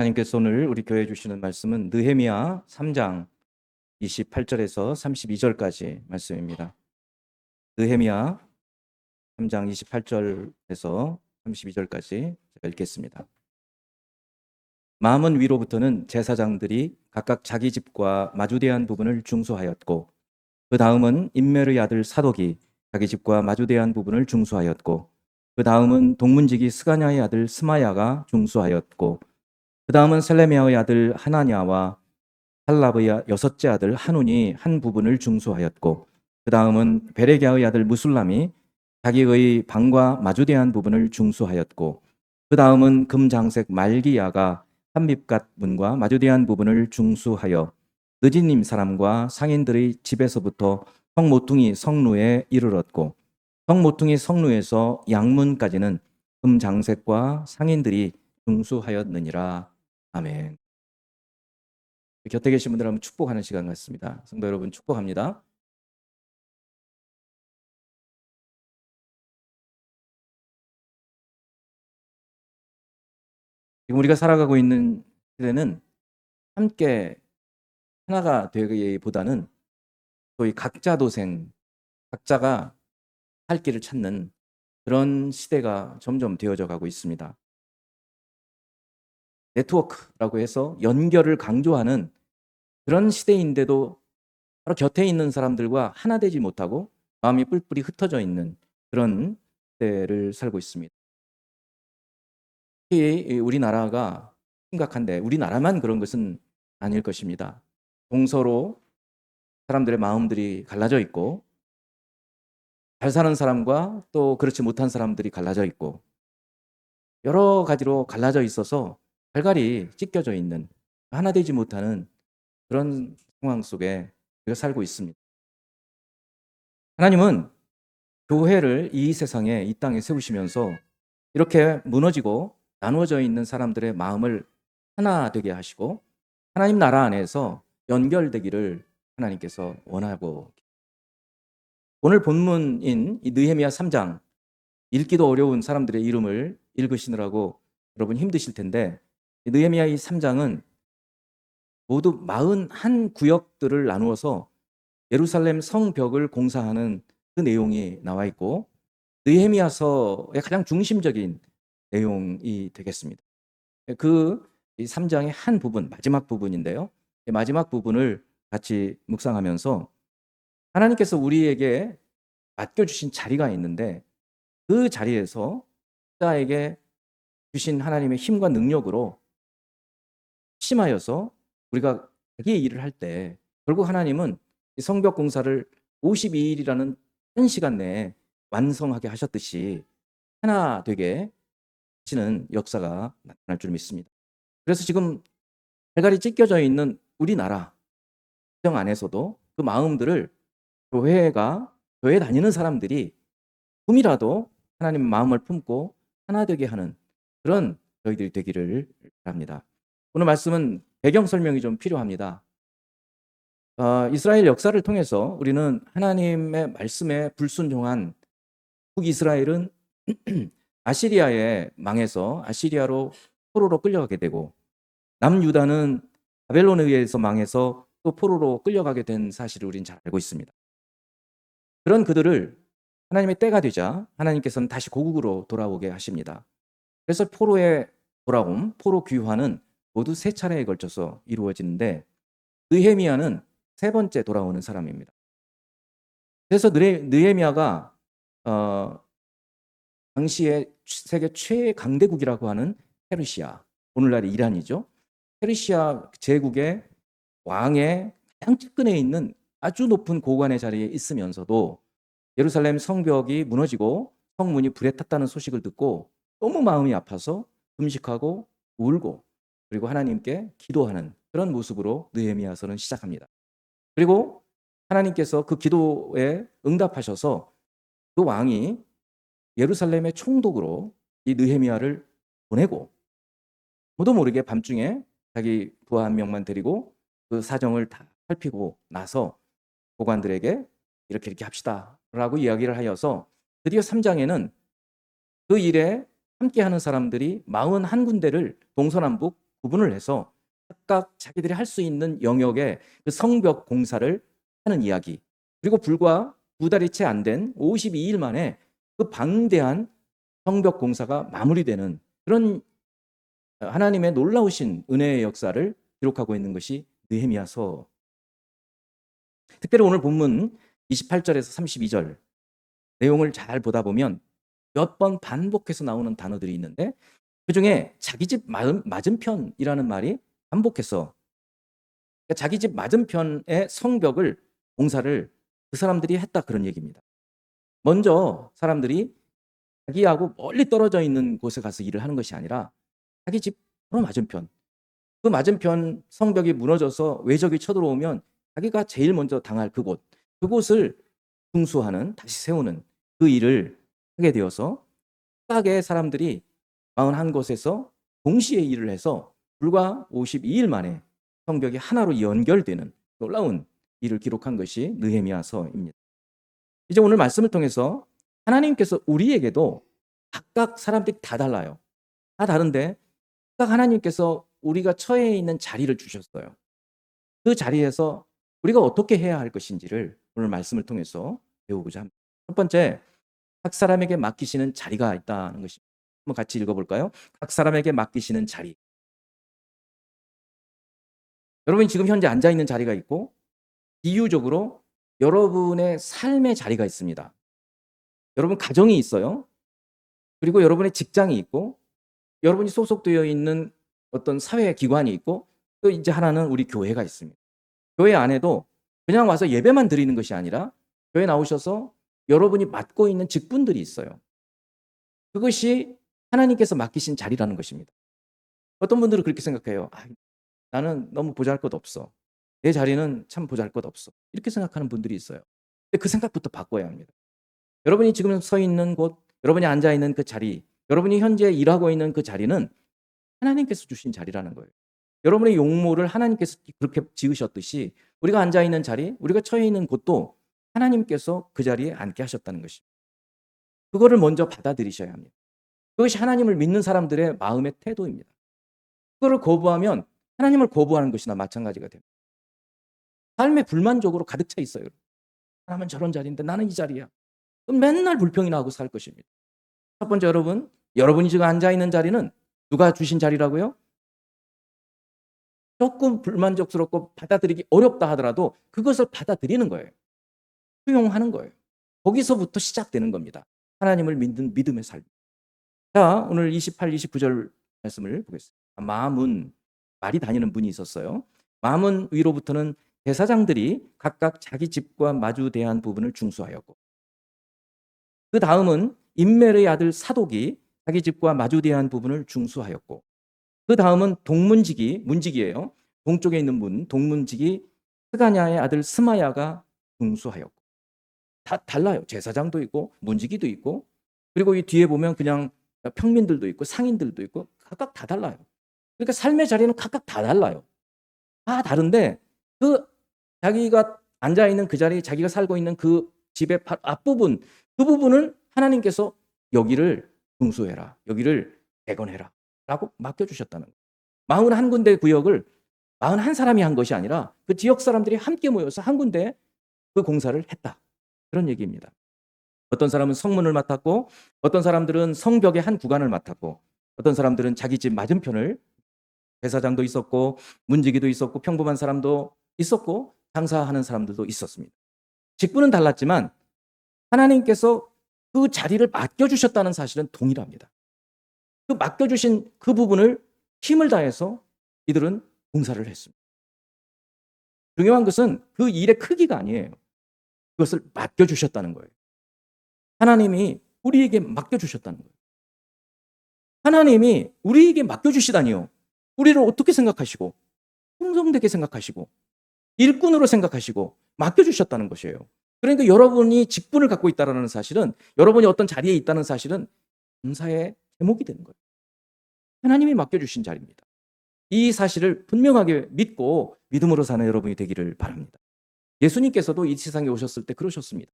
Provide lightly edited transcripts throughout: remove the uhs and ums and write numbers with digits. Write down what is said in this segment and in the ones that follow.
하나님께서 오늘 우리 교회에 주시는 말씀은 느헤미야 3장 28절에서 32절까지 말씀입니다. 느헤미야 3장 28절에서 32절까지 제가 읽겠습니다. 마음은 위로부터는 제사장들이 각각 자기 집과 마주대한 부분을 중수하였고, 그 다음은 임메르의 아들 사독이 자기 집과 마주대한 부분을 중수하였고, 그 다음은 동문지기 스가냐의 아들 스마야가 중수하였고, 그 다음은 셀레미야의 아들 하나냐와 할랍의 여섯째 아들 한운이 한 부분을 중수하였고, 그 다음은 베레기야의 아들 무술람이 자기의 방과 마주대한 부분을 중수하였고, 그 다음은 금장색 말기야가 한밉갓 문과 마주대한 부분을 중수하여 느지님 사람과 상인들의 집에서부터 성모퉁이 성루에 이르렀고, 성모퉁이 성루에서 양문까지는 금장색과 상인들이 중수하였느니라. 아멘. 곁에 계신 분들 한번 축복하는 시간 같습니다. 성도 여러분 축복합니다. 지금 우리가 살아가고 있는 시대는 함께 하나가 되기보다는 소위 각자 도생, 각자가 할 길을 찾는 그런 시대가 점점 되어져 가고 있습니다. 네트워크라고 해서 연결을 강조하는 그런 시대인데도 바로 곁에 있는 사람들과 하나 되지 못하고 마음이 뿔뿔이 흩어져 있는 그런 시대를 살고 있습니다. 특히 우리나라가 심각한데, 우리나라만 그런 것은 아닐 것입니다. 동서로 사람들의 마음들이 갈라져 있고, 잘 사는 사람과 또 그렇지 못한 사람들이 갈라져 있고, 여러 가지로 갈라져 있어서 갈갈이 찢겨져 있는, 하나 되지 못하는 그런 상황 속에 우리가 살고 있습니다. 하나님은 교회를 이 세상에, 이 땅에 세우시면서 이렇게 무너지고 나누어져 있는 사람들의 마음을 하나 되게 하시고 하나님 나라 안에서 연결되기를 하나님께서 원하고, 오늘 본문인 이 느헤미야 3장, 읽기도 어려운 사람들의 이름을 읽으시느라고 여러분 힘드실 텐데, 이 느헤미야 이 3장은 모두 41구역들을 나누어서 예루살렘 성벽을 공사하는 그 내용이 나와 있고, 느헤미야서의 가장 중심적인 내용이 되겠습니다. 그 3장의 한 부분, 마지막 부분인데요. 이 마지막 부분을 같이 묵상하면서 하나님께서 우리에게 맡겨주신 자리가 있는데, 그 자리에서 자에게 주신 하나님의 힘과 능력으로 심하여서 우리가 자기의 일을 할 때 결국 하나님은 이 성벽 공사를 52일이라는 한 시간 내에 완성하게 하셨듯이 하나 되게 하시는 역사가 나타날 줄 믿습니다. 그래서 지금 갈갈이 찢겨져 있는 우리나라 정 안에서도 그 마음들을 교회 다니는 사람들이 조금이라도 하나님의 마음을 품고 하나 되게 하는 그런 저희들이 되기를 바랍니다. 오늘 말씀은 배경 설명이 좀 필요합니다. 이스라엘 역사를 통해서 우리는 하나님의 말씀에 불순종한 북이스라엘은 아시리아에 망해서 아시리아로 포로로 끌려가게 되고, 남유다는 바벨론에 의해서 망해서 또 포로로 끌려가게 된 사실을 우리는 잘 알고 있습니다. 그런 그들을 하나님의 때가 되자 하나님께서는 다시 고국으로 돌아오게 하십니다. 그래서 포로의 돌아옴, 포로 귀환은 모두 세 차례에 걸쳐서 이루어지는데, 느헤미야는 세 번째 돌아오는 사람입니다. 그래서 느헤미야가 당시에 세계 최강대국이라고 하는 페르시아, 오늘날의 이란이죠. 페르시아 제국의 왕의 가장 측근에 있는 아주 높은 고관의 자리에 있으면서도 예루살렘 성벽이 무너지고 성문이 불에 탔다는 소식을 듣고 너무 마음이 아파서 금식하고 울고, 그리고 하나님께 기도하는 그런 모습으로 느헤미야서는 시작합니다. 그리고 하나님께서 그 기도에 응답하셔서 그 왕이 예루살렘의 총독으로 이 느헤미야를 보내고, 저도 모르게 밤중에 자기 부하 한 명만 데리고 그 사정을 다 살피고 나서 고관들에게 이렇게 합시다 라고 이야기를 하여서 드디어 3장에는 그 일에 함께하는 사람들이 41군데를 동서남북 구분을 해서 각각 자기들이 할 수 있는 영역의 그 성벽 공사를 하는 이야기. 그리고 불과 2달이 채 안 된 52일 만에 그 방대한 성벽 공사가 마무리되는 그런 하나님의 놀라우신 은혜의 역사를 기록하고 있는 것이 느헤미야서. 특별히 오늘 본문 28절에서 32절 내용을 잘 보다 보면 몇 번 반복해서 나오는 단어들이 있는데, 그중에 자기 집 맞은편이라는 말이 반복해서, 그러니까 자기 집 맞은편의 성벽을 공사를 그 사람들이 했다, 그런 얘기입니다. 먼저 사람들이 자기하고 멀리 떨어져 있는 곳에 가서 일을 하는 것이 아니라 자기 집 바로 맞은편, 그 맞은편 성벽이 무너져서 외적이 쳐들어오면 자기가 제일 먼저 당할 그곳을 중수하는, 다시 세우는 그 일을 하게 되어서 각각의 사람들이 41곳에서 동시에 일을 해서 불과 52일 만에 성벽이 하나로 연결되는 놀라운 일을 기록한 것이 느헤미야서입니다. 이제 오늘 말씀을 통해서 하나님께서 우리에게도 각각 사람들이 다 달라요. 다 다른데 각각 하나님께서 우리가 처해 있는 자리를 주셨어요. 그 자리에서 우리가 어떻게 해야 할 것인지를 오늘 말씀을 통해서 배우고자 합니다. 첫 번째, 각 사람에게 맡기시는 자리가 있다는 것입니다. 한번 같이 읽어볼까요? 각 사람에게 맡기시는 자리. 여러분이 지금 현재 앉아있는 자리가 있고, 비유적으로 여러분의 삶의 자리가 있습니다. 여러분 가정이 있어요. 그리고 여러분의 직장이 있고, 여러분이 소속되어 있는 어떤 사회기관이 있고, 또 이제 하나는 우리 교회가 있습니다. 교회 안에도 그냥 와서 예배만 드리는 것이 아니라 교회 나오셔서 여러분이 맡고 있는 직분들이 있어요. 그것이 하나님께서 맡기신 자리라는 것입니다. 어떤 분들은 그렇게 생각해요. 나는 너무 보잘것없어. 내 자리는 참 보잘것없어. 이렇게 생각하는 분들이 있어요. 근데 그 생각부터 바꿔야 합니다. 여러분이 지금 서 있는 곳, 여러분이 앉아 있는 그 자리, 여러분이 현재 일하고 있는 그 자리는 하나님께서 주신 자리라는 거예요. 여러분의 용모를 하나님께서 그렇게 지으셨듯이 우리가 앉아 있는 자리, 우리가 처해 있는 곳도 하나님께서 그 자리에 앉게 하셨다는 것입니다. 그거를 먼저 받아들이셔야 합니다. 그것이 하나님을 믿는 사람들의 마음의 태도입니다. 그거를 거부하면 하나님을 거부하는 것이나 마찬가지가 됩니다. 삶에 불만족으로 가득 차 있어요. 사람은 저런 자리인데 나는 이 자리야. 그럼 맨날 불평이나 하고 살 것입니다. 첫 번째, 여러분이 지금 앉아 있는 자리는 누가 주신 자리라고요? 조금 불만족스럽고 받아들이기 어렵다 하더라도 그것을 받아들이는 거예요. 수용하는 거예요. 거기서부터 시작되는 겁니다. 하나님을 믿는 믿음의 삶. 자, 오늘 28, 29절 말씀을 보겠습니다. 마문, 말이 다니는 문이 있었어요. 마문 위로부터는 대사장들이 각각 자기 집과 마주대한 부분을 중수하였고, 그 다음은 임멜의 아들 사독이 자기 집과 마주대한 부분을 중수하였고, 그 다음은 문직이에요. 동쪽에 있는 문, 동문직이 스가냐의 아들 스마야가 중수하였고. 다 달라요. 제사장도 있고 문지기도 있고, 그리고 이 뒤에 보면 그냥 평민들도 있고 상인들도 있고 각각 다 달라요. 그러니까 삶의 자리는 각각 다 달라요. 다 다른데 그 자기가 앉아 있는 그 자리, 자기가 살고 있는 그 집의 앞부분, 그 부분을 하나님께서 여기를 중수해라, 여기를 대건해라 라고 맡겨주셨다는 거예요. 41군데 구역을 41사람이 한 것이 아니라 그 지역 사람들이 함께 모여서 한 군데 그 공사를 했다, 그런 얘기입니다. 어떤 사람은 성문을 맡았고, 어떤 사람들은 성벽의 한 구간을 맡았고, 어떤 사람들은 자기 집 맞은편을, 대사장도 있었고 문지기도 있었고 평범한 사람도 있었고 장사하는 사람들도 있었습니다. 직분은 달랐지만 하나님께서 그 자리를 맡겨주셨다는 사실은 동일합니다. 그 맡겨주신 그 부분을 힘을 다해서 이들은 공사를 했습니다. 중요한 것은 그 일의 크기가 아니에요. 그것을 맡겨주셨다는 거예요. 하나님이 우리에게 맡겨주셨다는 거예요. 하나님이 우리에게 맡겨주시다니요. 우리를 어떻게 생각하시고, 충성되게 생각하시고, 일꾼으로 생각하시고 맡겨주셨다는 것이에요. 그러니까 여러분이 직분을 갖고 있다는 사실은, 여러분이 어떤 자리에 있다는 사실은 감사의 제목이 되는 거예요. 하나님이 맡겨주신 자리입니다. 이 사실을 분명하게 믿고 믿음으로 사는 여러분이 되기를 바랍니다. 예수님께서도 이 세상에 오셨을 때 그러셨습니다.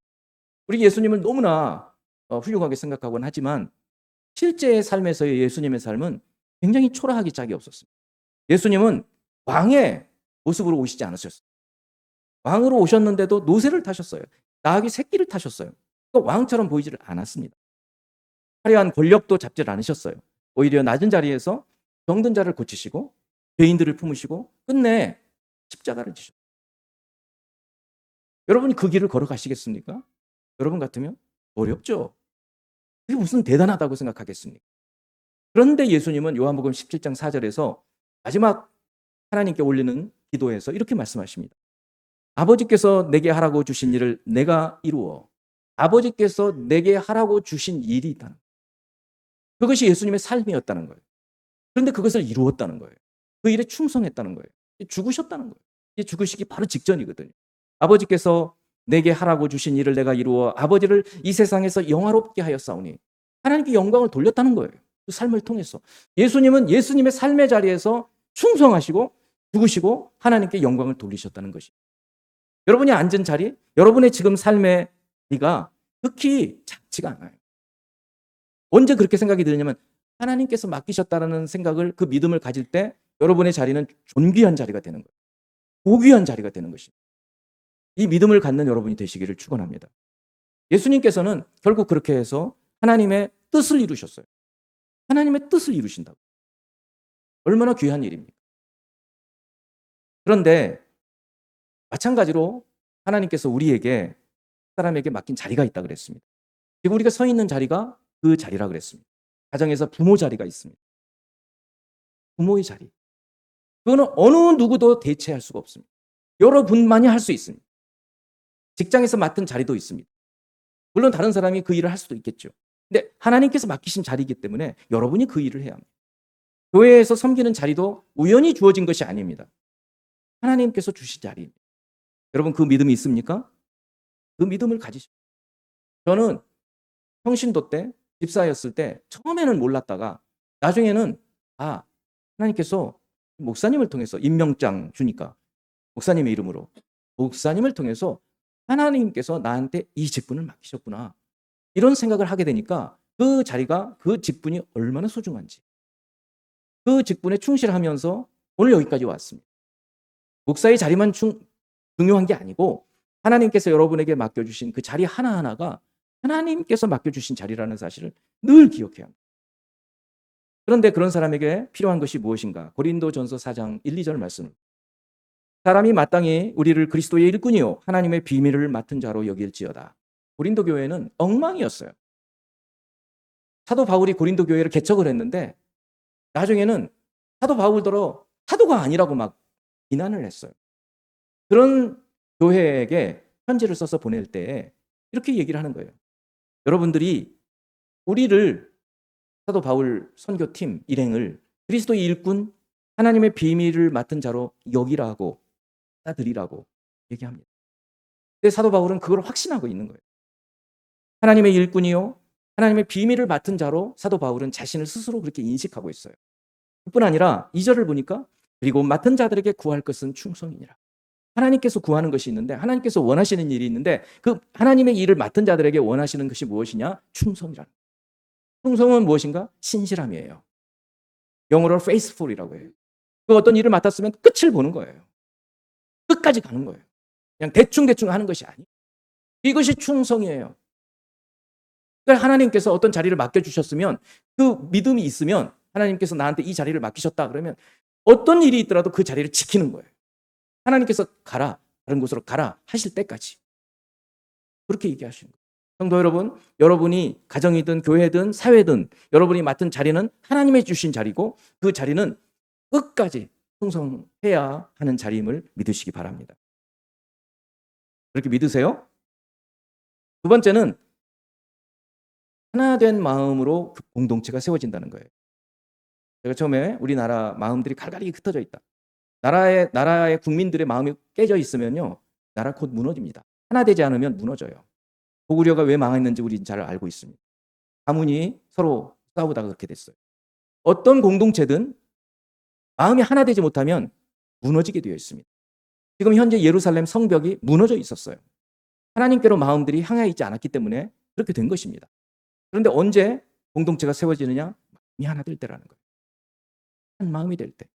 우리 예수님을 너무나 훌륭하게 생각하곤 하지만 실제 삶에서의 예수님의 삶은 굉장히 초라하기 짝이 없었습니다. 예수님은 왕의 모습으로 오시지 않으셨어요. 왕으로 오셨는데도 노새를 타셨어요. 나귀 새끼를 타셨어요. 그러니까 왕처럼 보이지를 않았습니다. 화려한 권력도 잡지 않으셨어요. 오히려 낮은 자리에서 병든 자를 고치시고 죄인들을 품으시고 끝내 십자가를 지셨어요. 여러분이 그 길을 걸어가시겠습니까? 여러분 같으면 어렵죠. 그게 무슨 대단하다고 생각하겠습니까? 그런데 예수님은 요한복음 17장 4절에서 마지막 하나님께 올리는 기도에서 이렇게 말씀하십니다. 아버지께서 내게 하라고 주신 일을 내가 이루어. 아버지께서 내게 하라고 주신 일이 있다는 거예요. 그것이 예수님의 삶이었다는 거예요. 그런데 그것을 이루었다는 거예요. 그 일에 충성했다는 거예요. 죽으셨다는 거예요. 죽으시기 바로 직전이거든요. 아버지께서 내게 하라고 주신 일을 내가 이루어 아버지를 이 세상에서 영화롭게 하였사오니, 하나님께 영광을 돌렸다는 거예요. 그 삶을 통해서. 예수님은 예수님의 삶의 자리에서 충성하시고 죽으시고 하나님께 영광을 돌리셨다는 것이. 여러분이 앉은 자리, 여러분의 지금 삶의 자리가 극히 작지가 않아요. 언제 그렇게 생각이 드냐면 하나님께서 맡기셨다는 생각을, 그 믿음을 가질 때 여러분의 자리는 존귀한 자리가 되는 거예요. 고귀한 자리가 되는 것입니다. 이 믿음을 갖는 여러분이 되시기를 축원합니다. 예수님께서는 결국 그렇게 해서 하나님의 뜻을 이루셨어요. 하나님의 뜻을 이루신다고. 얼마나 귀한 일입니까? 그런데 마찬가지로 하나님께서 우리에게, 사람에게 맡긴 자리가 있다 그랬습니다. 지금 우리가 서 있는 자리가 그 자리라 그랬습니다. 가정에서 부모 자리가 있습니다. 부모의 자리. 그거는 어느 누구도 대체할 수가 없습니다. 여러분만이 할 수 있습니다. 직장에서 맡은 자리도 있습니다. 물론 다른 사람이 그 일을 할 수도 있겠죠. 근데 하나님께서 맡기신 자리이기 때문에 여러분이 그 일을 해야 합니다. 교회에서 섬기는 자리도 우연히 주어진 것이 아닙니다. 하나님께서 주신 자리입니다. 여러분 그 믿음이 있습니까? 그 믿음을 가지십시오. 저는 평신도 때, 집사였을 때 처음에는 몰랐다가 나중에는 하나님께서 목사님을 통해서 임명장 주니까, 목사님의 이름으로 목사님을 통해서 하나님께서 나한테 이 직분을 맡기셨구나, 이런 생각을 하게 되니까 그 자리가, 그 직분이 얼마나 소중한지, 그 직분에 충실하면서 오늘 여기까지 왔습니다. 목사의 자리만 중요한 게 아니고 하나님께서 여러분에게 맡겨주신 그 자리 하나하나가 하나님께서 맡겨주신 자리라는 사실을 늘 기억해야 합니다. 그런데 그런 사람에게 필요한 것이 무엇인가? 고린도전서 4장 1, 2절 말씀. 사람이 마땅히 우리를 그리스도의 일꾼이요 하나님의 비밀을 맡은 자로 여길지어다. 고린도 교회는 엉망이었어요. 사도 바울이 고린도 교회를 개척을 했는데 나중에는 사도 바울더러 사도가 아니라고 막 비난을 했어요. 그런 교회에게 편지를 써서 보낼 때 이렇게 얘기를 하는 거예요. 여러분들이 우리를, 사도 바울 선교팀 일행을 그리스도의 일꾼, 하나님의 비밀을 맡은 자로 여기라고, 따드리라고 얘기합니다. 근데 사도 바울은 그걸 확신하고 있는 거예요. 하나님의 일꾼이요 하나님의 비밀을 맡은 자로 사도 바울은 자신을 스스로 그렇게 인식하고 있어요. 뿐 아니라 2절을 보니까 그리고 맡은 자들에게 구할 것은 충성이니라. 하나님께서 구하는 것이 있는데, 하나님께서 원하시는 일이 있는데, 그 하나님의 일을 맡은 자들에게 원하시는 것이 무엇이냐? 충성이라는. 충성은 무엇인가? 신실함이에요. 영어로 faithful이라고 해요. 그 어떤 일을 맡았으면 끝을 보는 거예요. 끝까지 가는 거예요. 그냥 대충대충 하는 것이 아니에요. 이것이 충성이에요. 그러니까 하나님께서 어떤 자리를 맡겨주셨으면, 그 믿음이 있으면 하나님께서 나한테 이 자리를 맡기셨다 그러면 어떤 일이 있더라도 그 자리를 지키는 거예요. 하나님께서 가라, 다른 곳으로 가라 하실 때까지 그렇게 얘기하시는 거예요. 성도 여러분, 여러분이 가정이든 교회든 사회든 여러분이 맡은 자리는 하나님이 주신 자리고 그 자리는 끝까지 충성해야 하는 자리임을 믿으시기 바랍니다. 그렇게 믿으세요? 두 번째는 하나된 마음으로 공동체가 세워진다는 거예요. 제가 처음에 우리나라 마음들이 갈갈이 흩어져 있다. 나라의 국민들의 마음이 깨져 있으면요, 나라 곧 무너집니다. 하나 되지 않으면 무너져요. 고구려가 왜 망했는지 우리는 잘 알고 있습니다. 가문이 서로 싸우다가 그렇게 됐어요. 어떤 공동체든 마음이 하나 되지 못하면 무너지게 되어 있습니다. 지금 현재 예루살렘 성벽이 무너져 있었어요. 하나님께로 마음들이 향해 있지 않았기 때문에 그렇게 된 것입니다. 그런데 언제 공동체가 세워지느냐? 마음이 하나 될 때라는 거예요. 한 마음이 될 때.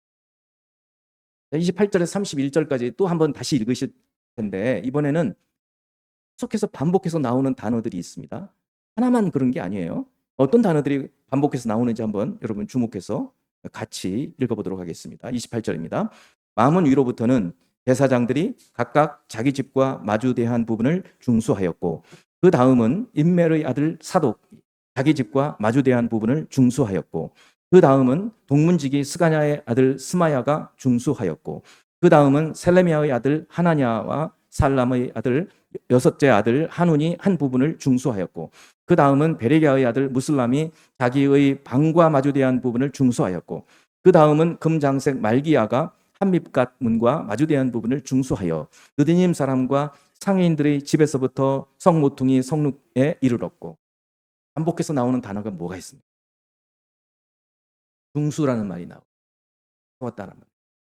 28절에서 31절까지 또 한번 다시 읽으실 텐데 이번에는 계속해서 반복해서 나오는 단어들이 있습니다. 하나만 그런 게 아니에요. 어떤 단어들이 반복해서 나오는지 한번 여러분 주목해서 같이 읽어보도록 하겠습니다. 28절입니다. 마문 위로부터는 대사장들이 각각 자기 집과 마주대한 부분을 중수하였고 그 다음은 인멜의 아들 사독 자기 집과 마주대한 부분을 중수하였고 그 다음은 동문지기 스가냐의 아들 스마야가 중수하였고 그 다음은 셀레미야의 아들 하나냐와 살람의 아들 여섯째 아들 한운이 한 부분을 중수하였고 그 다음은 베레기야의 아들 무슬람이 자기의 방과 마주대한 부분을 중수하였고 그 다음은 금장색 말기야가 한밉갓 문과 마주대한 부분을 중수하여 느디님 사람과 상인들의 집에서부터 성모퉁이 성록에 이르렀고 반복해서 나오는 단어가 뭐가 있습니까? 중수라는 말이 나오고 세웠다는 말,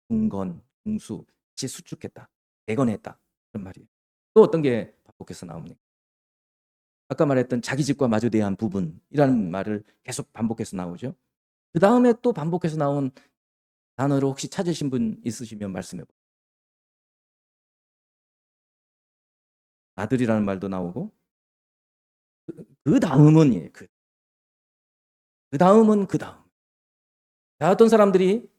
중건, 중수, 시 수축했다, 대건했다 그런 말이에요. 또 어떤 게 반복해서 나옵니까? 아까 말했던 자기 집과 마주대한 부분이라는 말을 계속 반복해서 나오죠. 그 다음에 또 반복해서 나온 단어를 혹시 찾으신 분 있으시면 말씀해 보세요. 아들이라는 말도 나오고 그 다음은 그 다음은 그 다음. 자, 어떤 사람들이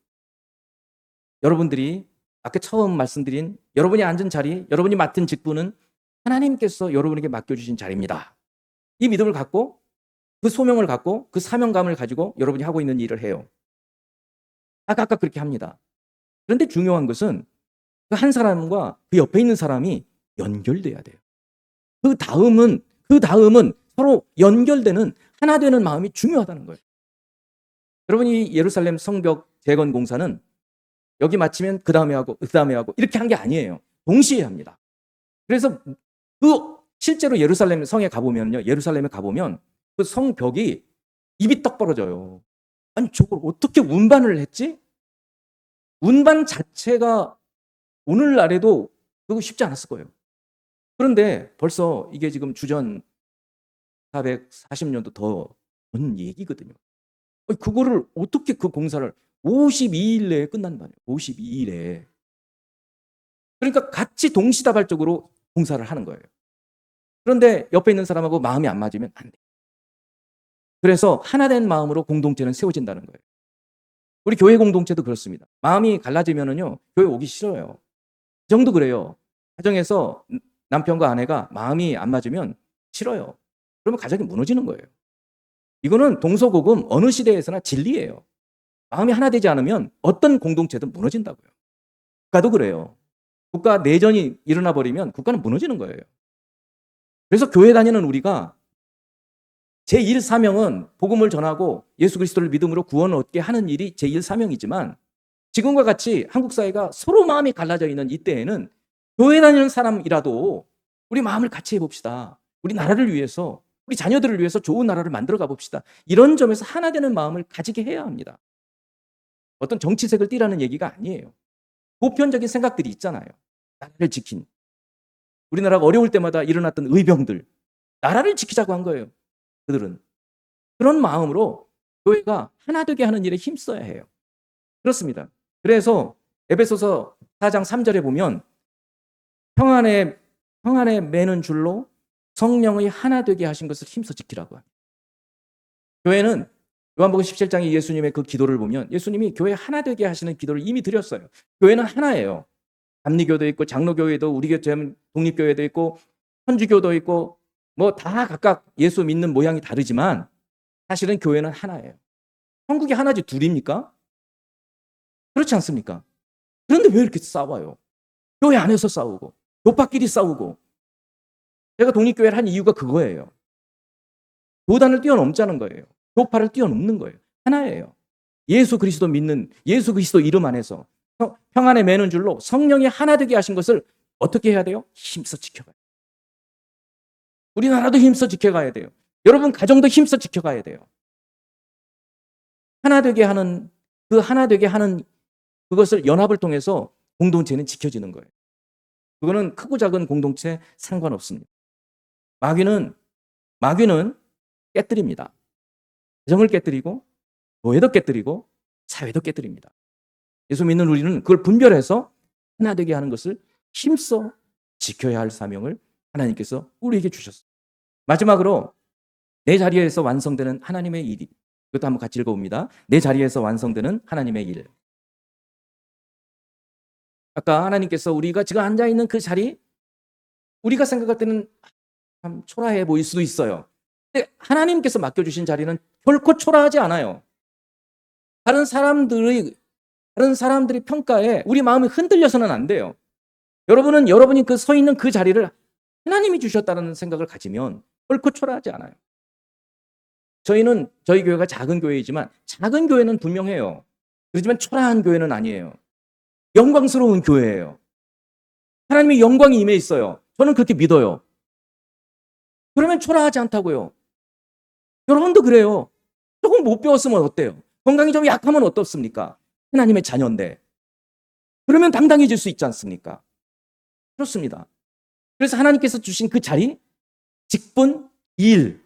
여러분들이 아까 처음 말씀드린 여러분이 앉은 자리, 여러분이 맡은 직분은 하나님께서 여러분에게 맡겨주신 자리입니다. 이 믿음을 갖고 그 소명을 갖고 그 사명감을 가지고 여러분이 하고 있는 일을 해요. 각각 그렇게 합니다. 그런데 중요한 것은 그 한 사람과 그 옆에 있는 사람이 연결돼야 돼요. 그 다음은 서로 연결되는 하나 되는 마음이 중요하다는 거예요. 여러분이 예루살렘 성벽 재건 공사는 여기 마치면 그 다음에 하고 이렇게 한 게 아니에요. 동시에 합니다. 그래서 그 실제로 예루살렘 성에 가보면요, 예루살렘에 가보면 그 성벽이 입이 떡 벌어져요. 아니 저걸 어떻게 운반을 했지? 운반 자체가 오늘날에도 그거 쉽지 않았을 거예요. 그런데 벌써 이게 지금 주전 440년도 더 전 얘기거든요. 그거를 어떻게 그 공사를 52일 내에 끝난 말이에요. 52일에. 그러니까 같이 동시다발적으로 공사를 하는 거예요. 그런데 옆에 있는 사람하고 마음이 안 맞으면 안 돼. 그래서 하나 된 마음으로 공동체는 세워진다는 거예요. 우리 교회 공동체도 그렇습니다. 마음이 갈라지면은요, 교회 오기 싫어요. 그 정도 그래요. 가정에서 남편과 아내가 마음이 안 맞으면 싫어요. 그러면 가정이 무너지는 거예요. 이거는 동서고금 어느 시대에서나 진리예요. 마음이 하나 되지 않으면 어떤 공동체든 무너진다고요. 국가도 그래요. 국가 내전이 일어나 버리면 국가는 무너지는 거예요. 그래서 교회 다니는 우리가 제1 사명은 복음을 전하고 예수 그리스도를 믿음으로 구원을 얻게 하는 일이 제1 사명이지만 지금과 같이 한국 사회가 서로 마음이 갈라져 있는 이때에는 교회 다니는 사람이라도 우리 마음을 같이 해봅시다. 우리 나라를 위해서, 우리 자녀들을 위해서 좋은 나라를 만들어 가봅시다. 이런 점에서 하나 되는 마음을 가지게 해야 합니다. 어떤 정치색을 띠라는 얘기가 아니에요. 보편적인 생각들이 있잖아요. 나라를 지킨. 우리나라가 어려울 때마다 일어났던 의병들. 나라를 지키자고 한 거예요. 그들은. 그런 마음으로 교회가 하나 되게 하는 일에 힘써야 해요. 그렇습니다. 그래서 에베소서 4장 3절에 보면 평안에 매는 줄로 성령의 하나 되게 하신 것을 힘써 지키라고 합니다. 교회는 요한복음 17장의 예수님의 그 기도를 보면 예수님이 교회 하나 되게 하시는 기도를 이미 드렸어요. 교회는 하나예요. 감리교도 있고 장로교회도 우리 교회 독립교회도 있고 천주교도 있고 뭐 다 각각 예수 믿는 모양이 다르지만 사실은 교회는 하나예요. 천국이 하나지 둘입니까? 그렇지 않습니까? 그런데 왜 이렇게 싸워요? 교회 안에서 싸우고 교파끼리 싸우고. 제가 독립교회를 한 이유가 그거예요. 교단을 뛰어넘자는 거예요. 교파를 뛰어넘는 거예요. 하나예요. 예수 그리스도 믿는 예수 그리스도 이름 안에서 평안에 매는 줄로 성령이 하나 되게 하신 것을 어떻게 해야 돼요? 힘써 지켜가야 돼요. 우리나라도 힘써 지켜가야 돼요. 여러분 가정도 힘써 지켜가야 돼요. 하나 되게 하는 그것을 연합을 통해서 공동체는 지켜지는 거예요. 그거는 크고 작은 공동체 상관없습니다. 마귀는 깨뜨립니다. 가정을 깨뜨리고 교회도 깨뜨리고 사회도 깨뜨립니다. 예수 믿는 우리는 그걸 분별해서 하나 되게 하는 것을 힘써 지켜야 할 사명을 하나님께서 우리에게 주셨어요. 마지막으로 내 자리에서 완성되는 하나님의 일이, 이것도 한번 같이 읽어봅니다. 내 자리에서 완성되는 하나님의 일. 아까 하나님께서 우리가 지금 앉아있는 그 자리, 우리가 생각할 때는 참 초라해 보일 수도 있어요. 근데 하나님께서 맡겨주신 자리는 결코 초라하지 않아요. 다른 사람들의 평가에 우리 마음이 흔들려서는 안 돼요. 여러분은 여러분이 그 서 있는 그 자리를 하나님이 주셨다는 생각을 가지면 결코 초라하지 않아요. 저희 교회가 작은 교회이지만 작은 교회는 분명해요. 그렇지만 초라한 교회는 아니에요. 영광스러운 교회예요. 하나님의 영광이 임해 있어요. 저는 그렇게 믿어요. 그러면 초라하지 않다고요. 여러분도 그래요. 조금 못 배웠으면 어때요? 건강이 좀 약하면 어떻습니까? 하나님의 자녀인데. 그러면 당당해질 수 있지 않습니까? 그렇습니다. 그래서 하나님께서 주신 그 자리, 직분, 일,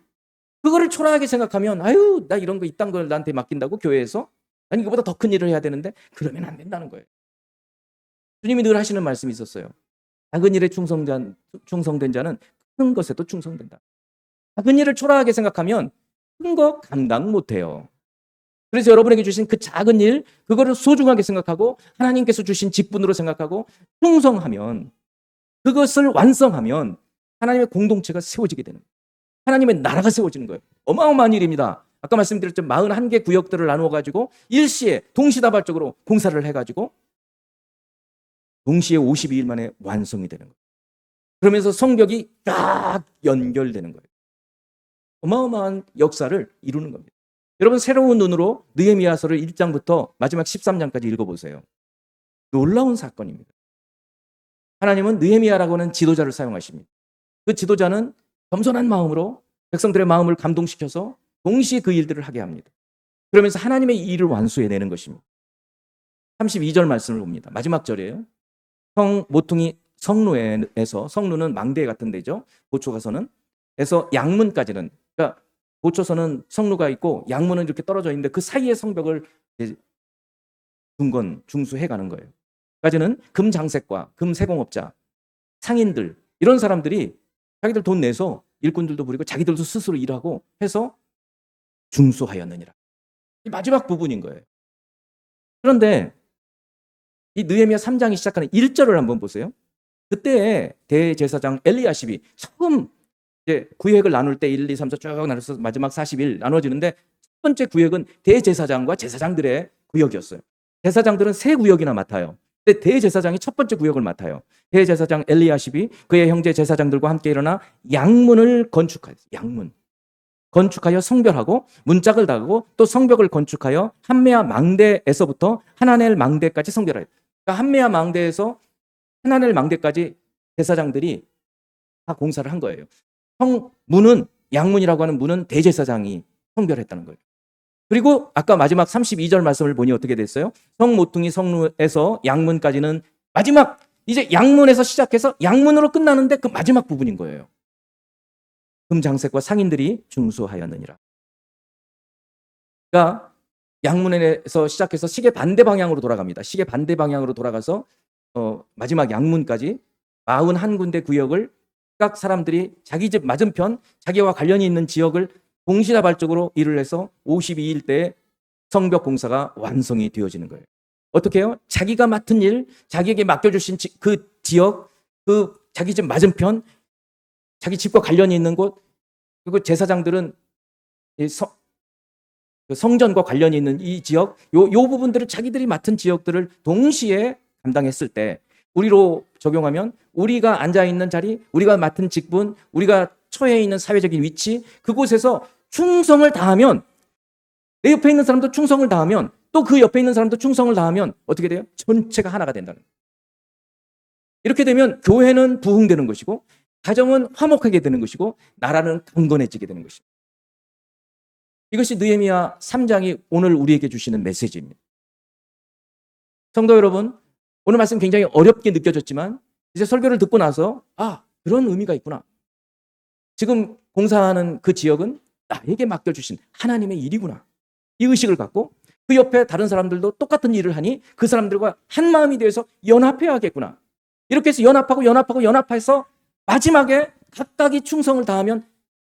그거를 초라하게 생각하면 아유, 나 이런 거 이딴 걸 나한테 맡긴다고 교회에서? 아니 이거보다 더 큰 일을 해야 되는데 그러면 안 된다는 거예요. 주님이 늘 하시는 말씀이 있었어요. 작은 일에 충성된 자는 큰 것에도 충성된다. 작은 일을 초라하게 생각하면 큰 거 감당 못해요. 그래서 여러분에게 주신 그 작은 일, 그거를 소중하게 생각하고 하나님께서 주신 직분으로 생각하고 충성하면, 그것을 완성하면 하나님의 공동체가 세워지게 되는 거예요. 하나님의 나라가 세워지는 거예요. 어마어마한 일입니다. 아까 말씀드렸죠. 41개 구역들을 나누어가지고 일시에 동시다발적으로 공사를 해가지고 동시에 52일 만에 완성이 되는 거예요. 그러면서 성벽이 딱 연결되는 거예요. 어마어마한 역사를 이루는 겁니다. 여러분 새로운 눈으로 느헤미야서를 1장부터 마지막 13장까지 읽어보세요. 놀라운 사건입니다. 하나님은 느헤미야라고 하는 지도자를 사용하십니다. 그 지도자는 겸손한 마음으로 백성들의 마음을 감동시켜서 동시에 그 일들을 하게 합니다. 그러면서 하나님의 일을 완수해내는 것입니다. 32절 말씀을 봅니다. 마지막 절이에요. 모퉁이 성루에서, 성루는 망대 같은 데죠. 보초가서는. 에서 양문까지는, 그러니까 보초서는 성루가 있고 양문은 이렇게 떨어져 있는데 그 사이에 성벽을 중수해 가는 거예요. 까지는 금장색과 금세공업자, 상인들, 이런 사람들이 자기들 돈 내서 일꾼들도 부리고 자기들도 스스로 일하고 해서 중수하였느니라. 이 마지막 부분인 거예요. 그런데 이 느헤미야 3장이 시작하는 1절을 한번 보세요. 그때 대제사장 엘리야십이 처음 이제 구역을 나눌 때 1, 2, 3, 4 쭉 나눠서 마지막 40일 나눠지는데 첫 번째 구역은 대제사장과 제사장들의 구역이었어요. 제사장들은 3구역이나 맡아요. 근데 대제사장이 첫 번째 구역을 맡아요. 대제사장 엘리야십이 그의 형제 제사장들과 함께 일어나 양문을 건축하였어요. 양문. 건축하여 성별하고 문짝을 달고 또 성벽을 건축하여 한메아 망대에서부터 하나넬 망대까지 성별하여. 그러니까 한메아 망대에서 하나넬 망대까지 제사장들이 다 공사를 한 거예요. 문은, 양문이라고 하는 문은 대제사장이 성별했다는 거예요. 그리고 아까 마지막 32절 말씀을 보니 어떻게 됐어요? 성모퉁이 성루에서 양문까지는 마지막, 이제 양문에서 시작해서 양문으로 끝나는데 그 마지막 부분인 거예요. 금장색과 상인들이 중수하였느니라. 그러니까 양문에서 시작해서 시계 반대 방향으로 돌아갑니다. 시계 반대 방향으로 돌아가서 마지막 양문까지 41군데 구역을 각 사람들이 자기 집 맞은편, 자기와 관련이 있는 지역을 동시다발적으로 일을 해서 52일 때에 성벽 공사가 완성이 되어지는 거예요. 어떻게 해요? 자기가 맡은 일, 자기에게 맡겨주신 그 지역, 그 자기 집 맞은편, 자기 집과 관련이 있는 곳, 그리고 제사장들은 성전과 관련이 있는 이 지역, 요 부분들을 자기들이 맡은 지역들을 동시에 감당했을 때 우리로 적용하면 우리가 앉아있는 자리, 우리가 맡은 직분, 우리가 처해 있는 사회적인 위치, 그곳에서 충성을 다하면, 내 옆에 있는 사람도 충성을 다하면, 또 그 옆에 있는 사람도 충성을 다하면 어떻게 돼요? 전체가 하나가 된다는 거예요. 이렇게 되면 교회는 부흥되는 것이고 가정은 화목하게 되는 것이고 나라는 강건해지게 되는 것입니다. 이것이 느헤미야 3장이 오늘 우리에게 주시는 메시지입니다. 성도 여러분, 오늘 말씀 굉장히 어렵게 느껴졌지만 이제 설교를 듣고 나서 그런 의미가 있구나. 지금 공사하는 그 지역은 나에게 맡겨주신 하나님의 일이구나. 이 의식을 갖고 그 옆에 다른 사람들도 똑같은 일을 하니 그 사람들과 한 마음이 되어서 연합해야겠구나. 이렇게 해서 연합해서 마지막에 각각이 충성을 다하면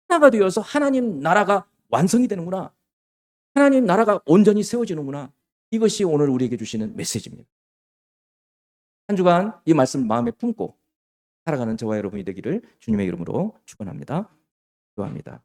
하나가 되어서 하나님 나라가 완성이 되는구나. 하나님 나라가 온전히 세워지는구나. 이것이 오늘 우리에게 주시는 메시지입니다. 한 주간 이 말씀을 마음에 품고 살아가는 저와 여러분이 되기를 주님의 이름으로 축원합니다. 기도합니다.